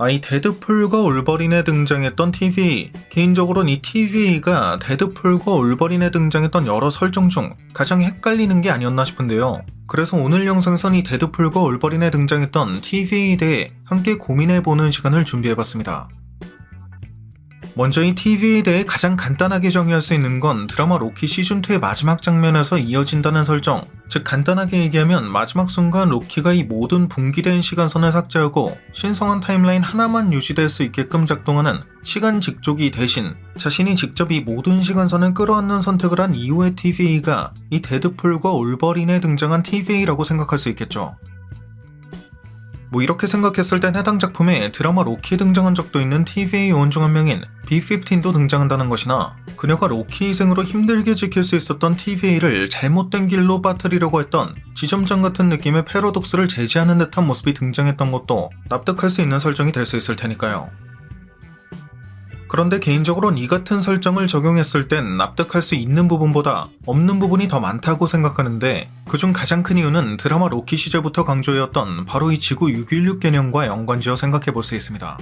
이 데드풀과 올버린에 등장했던 TVA. 개인적으로는 이 TVA가 데드풀과 올버린에 등장했던 여러 설정 중 가장 헷갈리는 게 아니었나 싶은데요. 그래서 오늘 영상에선 이 데드풀과 올버린에 등장했던 TVA에 대해 함께 고민해보는 시간을 준비해봤습니다. 먼저 이 TVA에 대해 가장 간단하게 정의할 수 있는 건 드라마 로키 시즌2의 마지막 장면에서 이어진다는 설정. 즉 간단하게 얘기하면 마지막 순간 로키가 이 모든 분기된 시간선을 삭제하고 신성한 타임라인 하나만 유지될 수 있게끔 작동하는 시간 직조기 대신 자신이 직접 이 모든 시간선을 끌어안는 선택을 한 이후의 TVA가 이 데드풀과 올버린에 등장한 TVA라고 생각할 수 있겠죠. 이렇게 생각했을 땐 해당 작품에 드라마 로키에 등장한 적도 있는 TVA 요원 중 한 명인 B-15도 등장한다는 것이나 그녀가 로키 희생으로 힘들게 지킬 수 있었던 TVA를 잘못된 길로 빠뜨리려고 했던 지점장 같은 느낌의 패러독스를 제지하는 듯한 모습이 등장했던 것도 납득할 수 있는 설정이 될 수 있을 테니까요. 그런데 개인적으로는 이 같은 설정을 적용했을 땐 납득할 수 있는 부분보다 없는 부분이 더 많다고 생각하는데 그중 가장 큰 이유는 드라마 로키 시절부터 강조해왔던 바로 이 지구 616 개념과 연관지어 생각해볼 수 있습니다.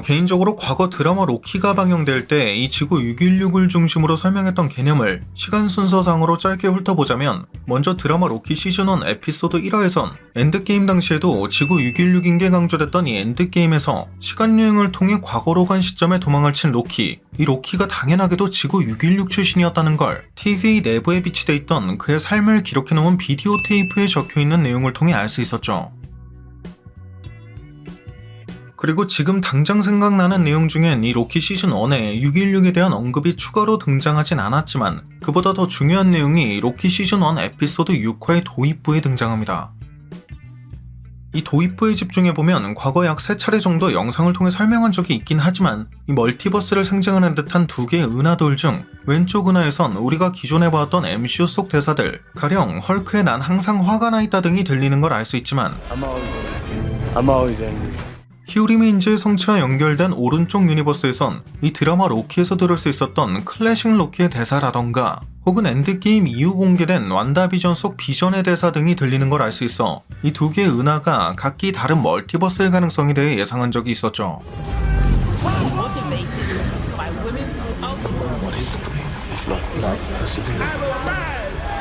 개인적으로 과거 드라마 로키가 방영될 때 이 지구 616을 중심으로 설명했던 개념을 시간 순서상으로 짧게 훑어보자면 먼저 드라마 로키 시즌1 에피소드 1화에선 엔드게임 당시에도 지구 616인 게 강조됐던 이 엔드게임에서 시간여행을 통해 과거로 간 시점에 도망을 친 로키. 이 로키가 당연하게도 지구 616 출신이었다는 걸 TVA 내부에 비치돼 있던 그의 삶을 기록해놓은 비디오 테이프에 적혀있는 내용을 통해 알 수 있었죠. 그리고 지금 당장 생각나는 내용 중엔 이 로키 시즌1에 616에 대한 언급이 추가로 등장하진 않았지만 그보다 더 중요한 내용이 로키 시즌1 에피소드 6화의 도입부에 등장합니다. 이 도입부에 집중해보면 과거 약 3차례 정도 영상을 통해 설명한 적이 있긴 하지만 이 멀티버스를 상징하는 듯한 두 개의 은하돌 중 왼쪽 은하에선 우리가 기존에 봐왔던 MCU 속 대사들 가령 헐크의 난 항상 화가 나 있다 등이 들리는 걸 알 수 있지만 I'm always angry. 히오리메인즈의 성취와 연결된 오른쪽 유니버스에선 이 드라마 로키에서 들을 수 있었던 클래식 로키의 대사라던가 혹은 엔드게임 이후 공개된 완다비전 속 비전의 대사 등이 들리는 걸 알 수 있어 이 두 개의 은하가 각기 다른 멀티버스의 가능성에 대해 예상한 적이 있었죠. What is grief if not love persevering?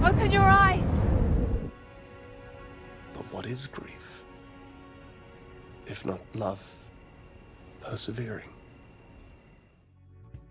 Open your eyes! But what is grief if not love persevering?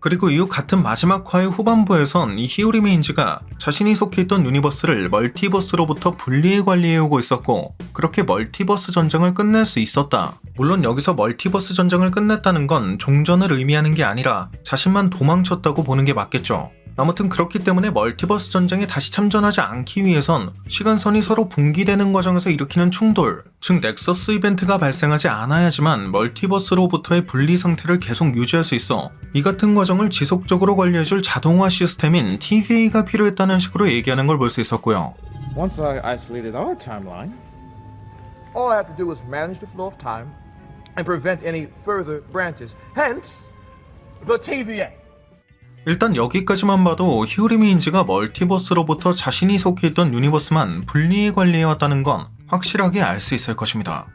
그리고 이후 같은 마지막 화의 후반부에선 이 히오리메인즈가 자신이 속해 있던 유니버스를 멀티버스로부터 분리해 관리해오고 있었고 그렇게 멀티버스 전쟁을 끝낼 수 있었다. 물론 여기서 멀티버스 전쟁을 끝냈다는 건 종전을 의미하는 게 아니라 자신만 도망쳤다고 보는 게 맞겠죠. 아무튼 그렇기 때문에 멀티버스 전쟁에 다시 참전하지 않기 위해선 시간선이 서로 분기되는 과정에서 일으키는 충돌, 즉 넥서스 이벤트가 발생하지 않아야지만 멀티버스로부터의 분리 상태를 계속 유지할 수 있어 이 같은 과정을 지속적으로 관리해줄 자동화 시스템인 TVA가 필요했다는 식으로 얘기하는 걸 볼 수 있었고요. Once I isolated our timeline, all I have to do is manage the flow of time and prevent any further branches. Hence, the TVA. 일단 여기까지만 봐도 히오리메인즈가 멀티버스로부터 자신이 속해 있던 유니버스만 분리해 관리해왔다는 건 확실하게 알 수 있을 것입니다.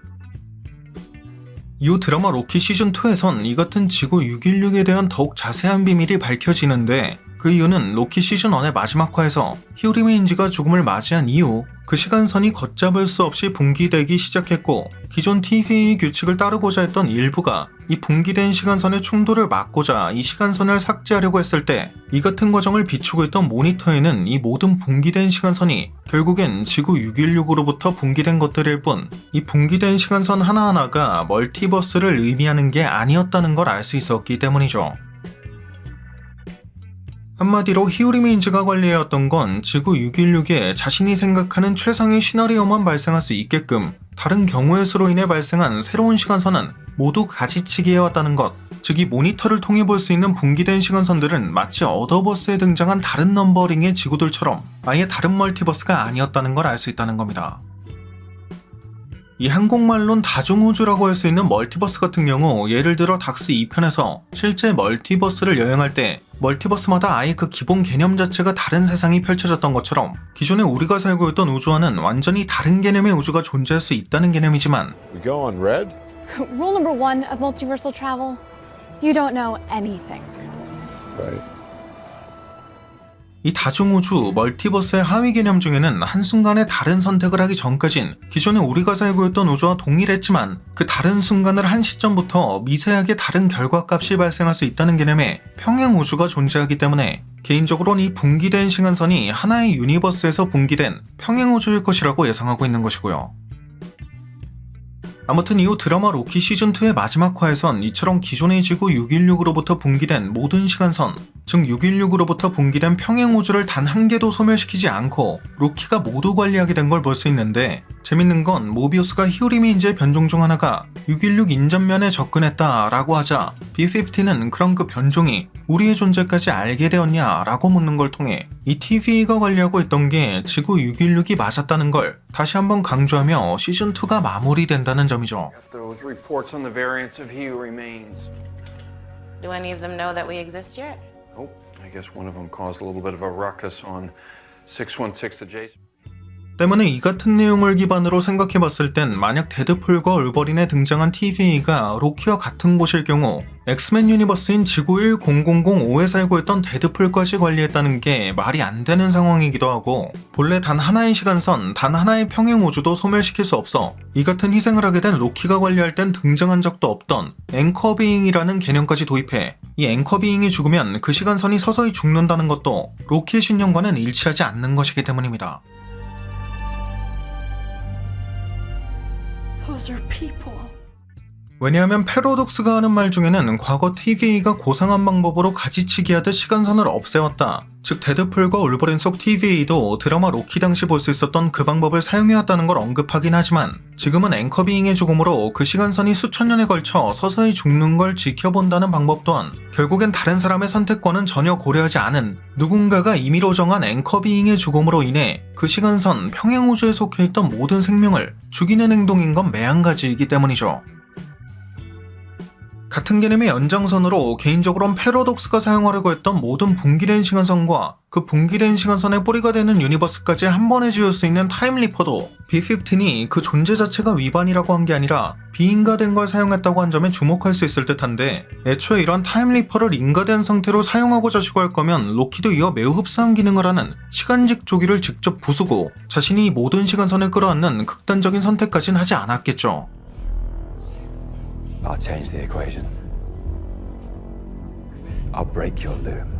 이후 드라마 로키 시즌2에선 이 같은 지구 616에 대한 더욱 자세한 비밀이 밝혀지는데 그 이유는 로키 시즌1의 마지막 화에서 히오리메인즈가 죽음을 맞이한 이후 그 시간선이 걷잡을 수 없이 분기되기 시작했고 기존 TVA 규칙을 따르고자 했던 일부가 이 분기된 시간선의 충돌을 막고자 이 시간선을 삭제하려고 했을 때 이 같은 과정을 비추고 있던 모니터에는 이 모든 분기된 시간선이 결국엔 지구 616으로부터 분기된 것들일 뿐 이 분기된 시간선 하나하나가 멀티버스를 의미하는 게 아니었다는 걸 알 수 있었기 때문이죠. 한마디로 히오리메인즈가 관리해왔던 건 지구 616에 자신이 생각하는 최상의 시나리오만 발생할 수 있게끔 다른 경우의 수로 인해 발생한 새로운 시간선은 모두 가지치기 해왔다는 것. 즉 이 모니터를 통해 볼 수 있는 분기된 시간선들은 마치 어더버스에 등장한 다른 넘버링의 지구들처럼 아예 다른 멀티버스가 아니었다는 걸 알 수 있다는 겁니다. 이 한국말론 다중우주라고 할 수 있는 멀티버스 같은 경우 예를 들어 닥스 2편에서 실제 멀티버스를 여행할 때 멀티버스마다 아예 그 기본 개념 자체가 다른 세상이 펼쳐졌던 것처럼 기존에 우리가 살고 있던 우주와는 완전히 다른 개념의 우주가 존재할 수 있다는 개념이지만 We go on red? Rule number 1 of multiversal travel: you don't know anything. Right. 이 다중우주, 멀티버스의 하위 개념 중에는 한순간에 다른 선택을 하기 전까진 기존에 우리가 살고 있던 우주와 동일했지만 그 다른 순간을 한 시점부터 미세하게 다른 결과값이 발생할 수 있다는 개념의 평행우주가 존재하기 때문에 개인적으로는 이 분기된 시간선이 하나의 유니버스에서 분기된 평행우주일 것이라고 예상하고 있는 것이고요. 아무튼 이후 드라마 로키 시즌2의 마지막 화에선 이처럼 기존의 지구 616으로부터 분기된 모든 시간선, 즉 616으로부터 분기된 평행우주를 단 한 개도 소멸시키지 않고 로키가 모두 관리하게 된 걸 볼 수 있는데, 재밌는 건 모비우스가 히우리미인즈의 변종 중 하나가 616 인전면에 접근했다 라고 하자 B-50는 그런 그 변종이 우리의 존재까지 알게 되었냐 라고 묻는 걸 통해 이 TVA가 관리하고 있던 게 지구 616이 맞았다는 걸 다시 한번 강조하며 시즌2가 마무리된다는 점이죠. Those reports on the variants of He Who Remains. Do any of them know that we exist yet? Oh, I guess one of them caused a little bit of a ruckus on 616 adjacent. 때문에 이 같은 내용을 기반으로 생각해봤을 땐 만약 데드풀과 울버린에 등장한 TVA가 로키와 같은 곳일 경우 엑스맨 유니버스인 지구 10005에 살고 있던 데드풀까지 관리했다는 게 말이 안 되는 상황이기도 하고, 본래 단 하나의 시간선, 단 하나의 평행우주도 소멸시킬 수 없어 이 같은 희생을 하게 된 로키가 관리할 땐 등장한 적도 없던 앵커비잉이라는 개념까지 도입해 이 앵커비잉이 죽으면 그 시간선이 서서히 죽는다는 것도 로키의 신념과는 일치하지 않는 것이기 때문입니다. Those are people. 왜냐하면 패러독스가 하는 말 중에는 과거 TVA가 고상한 방법으로 가지치기 하듯 시간선을 없애왔다, 즉 데드풀과 울버린 속 TVA도 드라마 로키 당시 볼 수 있었던 그 방법을 사용해왔다는 걸 언급하긴 하지만, 지금은 앵커비잉의 죽음으로 그 시간선이 수천 년에 걸쳐 서서히 죽는 걸 지켜본다는 방법 또한 결국엔 다른 사람의 선택권은 전혀 고려하지 않은 누군가가 임의로 정한 앵커비잉의 죽음으로 인해 그 시간선 평행우주에 속해있던 모든 생명을 죽이는 행동인 건 매한가지이기 때문이죠. 같은 개념의 연장선으로 개인적으로는 패러독스가 사용하려고 했던 모든 분기된 시간선과 그 분기된 시간선의 뿌리가 되는 유니버스까지 한 번에 지울 수 있는 타임리퍼도 B-15이 그 존재 자체가 위반이라고 한 게 아니라 비인가된 걸 사용했다고 한 점에 주목할 수 있을 듯한데, 애초에 이런 타임리퍼를 인가된 상태로 사용하고자 시도할 거면 로키도 이와 매우 흡사한 기능을 하는 시간직 조기를 직접 부수고 자신이 모든 시간선을 끌어안는 극단적인 선택까진 하지 않았겠죠. I'll change the equation. I'll break your loom.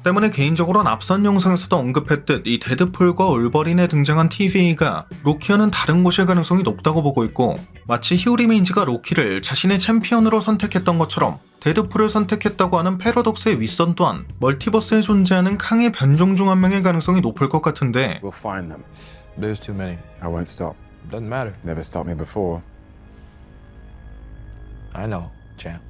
때문에 개인적으로는 앞선 영상에서도 언급했듯 이 데드풀과 울버린에 등장한 TVA가 로키와는 다른 곳일 가능성이 높다고 보고 있고, 마치 히우리메인즈가 로키를 자신의 챔피언으로 선택했던 것처럼 데드풀을 선택했다고 하는 패러독스의 윗선 또한 멀티버스에 존재하는 캉의 변종 중 한 명의 가능성이 높을 것 같은데, We'll find them. There's too many. I won't stop. Doesn't matter. Never stopped me before. I know, champ.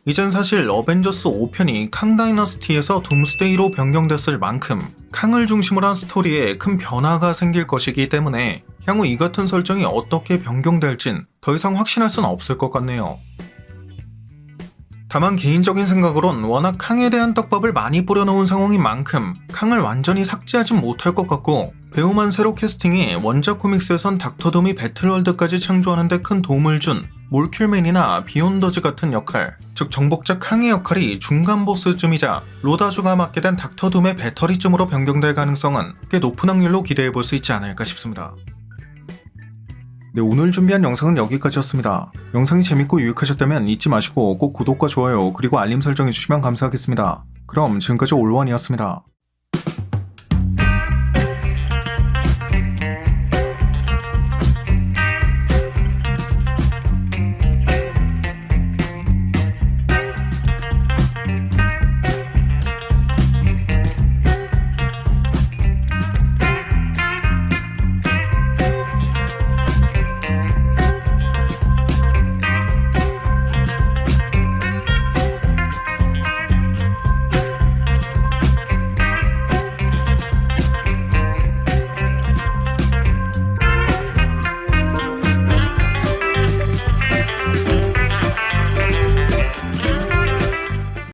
이젠 사실 어벤져스 5편이 캉 다이너스티에서 둠스데이로 변경됐을 만큼 캉을 중심으로 한 스토리에 큰 변화가 생길 것이기 때문에 향후 이 같은 설정이 어떻게 변경될진 더 이상 확신할 수는 없을 것 같네요. 다만 개인적인 생각으론 워낙 캉에 대한 떡밥을 많이 뿌려놓은 상황인 만큼 캉을 완전히 삭제하진 못할 것 같고, 배우만 새로 캐스팅해 원작 코믹스에선 닥터둠이 배틀월드까지 창조하는 데 큰 도움을 준 몰큘맨이나 비욘더즈 같은 역할, 즉 정복자 캉의 역할이 중간 보스쯤이자 로다주가 맡게 된 닥터둠의 배터리쯤으로 변경될 가능성은 꽤 높은 확률로 기대해볼 수 있지 않을까 싶습니다. 네, 오늘 준비한 영상은 여기까지였습니다. 영상이 재밌고 유익하셨다면 잊지 마시고 꼭 구독과 좋아요 그리고 알림 설정해주시면 감사하겠습니다. 그럼 지금까지 올원이었습니다.